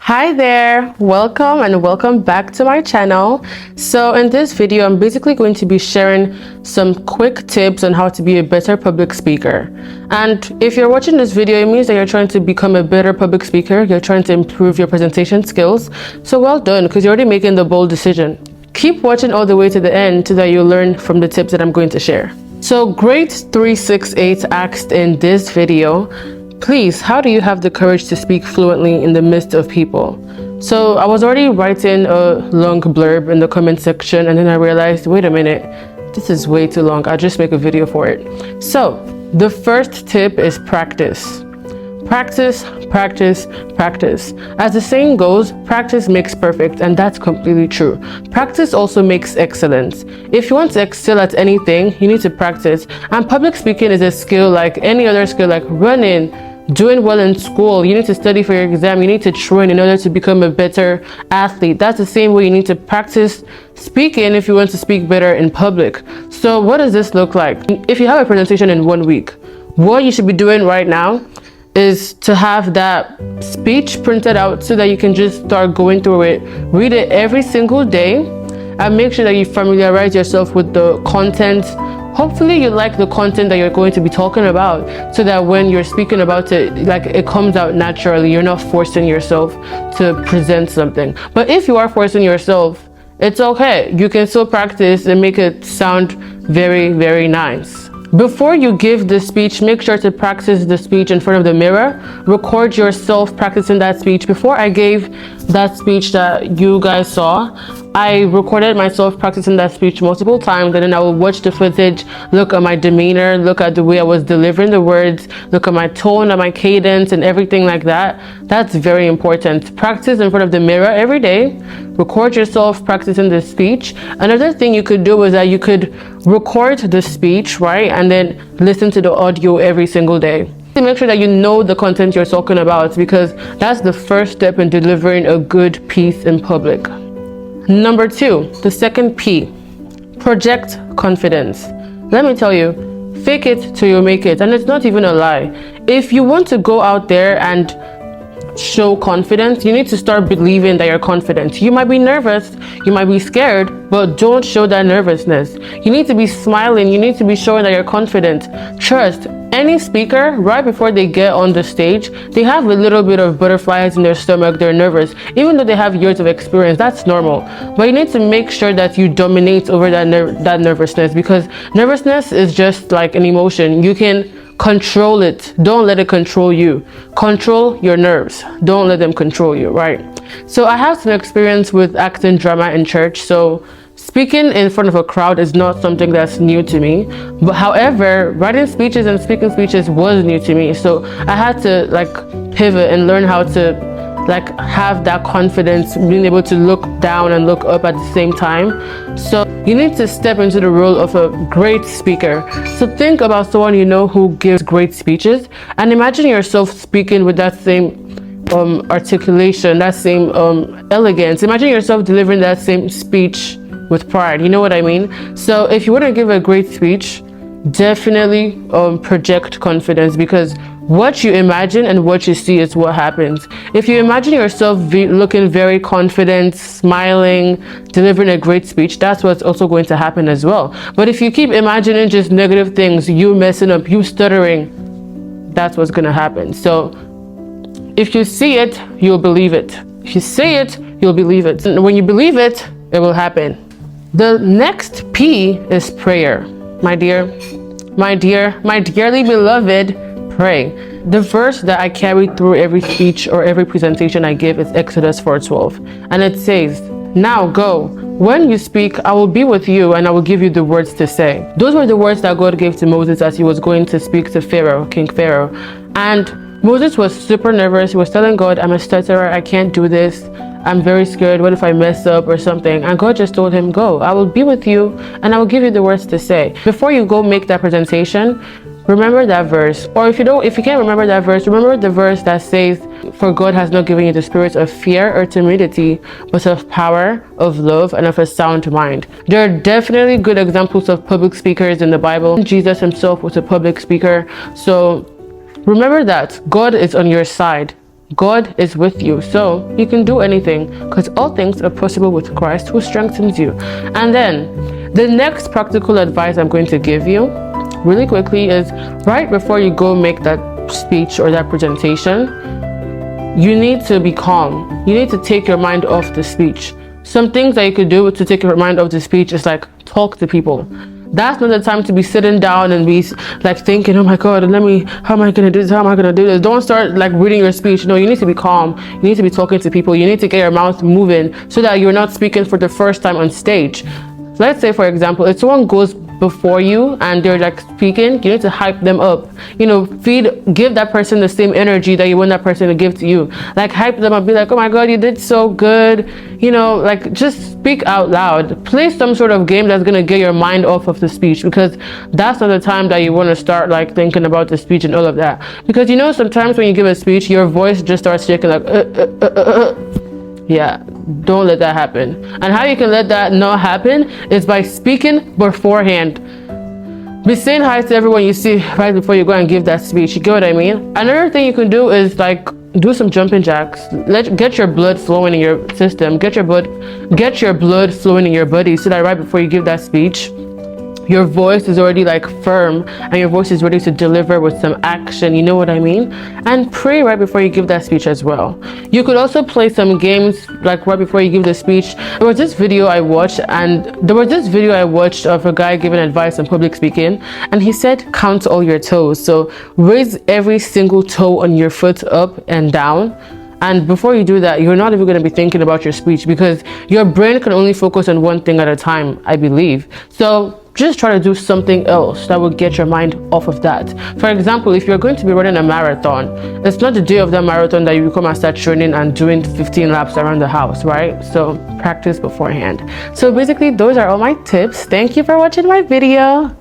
Hi there, welcome and welcome back to my channel. So in this video, I'm basically going to be sharing some quick tips on how to be a better public speaker. And if you're watching this video, it means that you're trying to become a better public speaker. You're trying to improve your presentation skills. So well done, because you're already making the bold decision. Keep watching all the way to the end so that you'll learn from the tips that I'm going to share. So grade 368 asked in this video, please, how do you have the courage to speak fluently in the midst of people? So I was already writing a long blurb in the comment section, and then I realized, wait a minute, this is way too long. I'll just make a video for it. So the first tip is practice. Practice, practice, practice. As the saying goes, practice makes perfect, and that's completely true. Practice also makes excellence. If you want to excel at anything, you need to practice. And public speaking is a skill like any other skill, like running, doing well in school. You need to study for your exam. You need to train in order to become a better athlete. That's the same way you need to practice speaking if you want to speak better in public. So what does this look like? If you have a presentation in 1 week, what you should be doing right now is to have that speech printed out so that you can just start going through it. Read it every single day and make sure that you familiarize yourself with the content. Hopefully you like the content that you're going to be talking about, so that when you're speaking about it, like, it comes out naturally. You're not forcing yourself to present something. But if you are forcing yourself, it's okay. You can still practice and make it sound very, very nice. Before you give the speech, make sure to practice the speech in front of the mirror. Record yourself practicing that speech. Before I gave that speech that you guys saw, I recorded myself practicing that speech multiple times, and then I will watch the footage, look at my demeanor, look at the way I was delivering the words, look at my tone and my cadence and everything like that. That's very important. Practice in front of the mirror every day. Record yourself practicing the speech. Another thing you could do is that you could record the speech, right, and then listen to the audio every single day. Make sure that you know the content you're talking about, because that's the first step in delivering a good piece in public. Number 2, the second P, project confidence. Let me tell you, fake it till you make it. And it's not even a lie. If you want to go out there and show confidence, you need to start believing that you're confident. You might be nervous, you might be scared, but don't show that nervousness. You need to be smiling, you need to be showing that you're confident. Trust, any speaker, right before they get on the stage, they have a little bit of butterflies in their stomach, they're nervous. Even though they have years of experience, that's normal. But you need to make sure that you dominate over that nervousness, because nervousness is just like an emotion. You can control it. Don't let it control you. Control your nerves. Don't let them control you, right? So I have some experience with acting drama in church. So speaking in front of a crowd is not something that's new to me. But however, writing speeches and speaking speeches was new to me. So I had to pivot and learn how to have that confidence, being able to look down and look up at the same time. So you need to step into the role of a great speaker. So think about someone you know who gives great speeches, and imagine yourself speaking with that same articulation, that same elegance. Imagine yourself delivering that same speech with pride. You know what I mean? So if you want to give a great speech, definitely project confidence, because what you imagine and what you see is what happens. If you imagine yourself looking very confident, smiling, delivering a great speech, that's what's also going to happen as well. But if you keep imagining just negative things, you messing up, you stuttering, that's what's going to happen. So if you see it, you'll believe it. If you say it, you'll believe it. And when you believe it, it will happen. The next P is prayer. My dear, my dearly beloved, pray. The verse that I carry through every speech or every presentation I give is Exodus 4:12. And it says, now go. When you speak, I will be with you and I will give you the words to say. Those were the words that God gave to Moses as he was going to speak to Pharaoh, King Pharaoh. And Moses was super nervous. He was telling God, I'm a stutterer. I can't do this. I'm very scared. What if I mess up or something? And God just told him, go. I will be with you and I will give you the words to say. Before you go make that presentation, remember that verse. Or if you can't remember that verse, remember the verse that says, for God has not given you the spirit of fear or timidity, but of power, of love, and of a sound mind. There are definitely good examples of public speakers in the Bible. Jesus himself was a public speaker. So remember that God is on your side. God is with you, so you can do anything, because all things are possible with Christ who strengthens you. And then the next practical advice I'm going to give you really quickly is right before you go make that speech or that presentation, you need to be calm. You need to take your mind off the speech. Some things that you could do to take your mind off the speech is like talk to people. That's not the time to be sitting down and be like thinking, oh my God, how am I gonna do this? How am I gonna do this? Don't start like reading your speech. No, you need to be calm. You need to be talking to people. You need to get your mouth moving so that you're not speaking for the first time on stage. Let's say, for example, if someone goes before you and they're like speaking, you need to hype them up. Give that person the same energy that you want that person to give to you. Like hype them up, be like, oh my God, you did so good. Like just speak out loud. Play some sort of game that's gonna get your mind off of the speech, because that's not the time that you want to start like thinking about the speech and all of that. Because sometimes when you give a speech, your voice just starts shaking like yeah, don't let that happen. And how you can let that not happen is by speaking beforehand. Be saying hi to everyone you see right before you go and give that speech. You get what I mean? Another thing you can do is like do some jumping jacks. Get your blood flowing in your system. Get your blood flowing in your body, so that right before you give that speech, your voice is already like firm and your voice is ready to deliver with some action. You know what I mean? And pray right before you give that speech as well. You could also play some games like right before you give the speech. There was this video I watched of a guy giving advice on public speaking, and he said count all your toes. So raise every single toe on your foot up and down. And before you do that, you're not even going to be thinking about your speech, because your brain can only focus on one thing at a time, I believe. So just try to do something else that will get your mind off of that. For example, if you're going to be running a marathon, it's not the day of that marathon that you come and start training and doing 15 laps around the house, right? So practice beforehand. So basically, those are all my tips. Thank you for watching my video.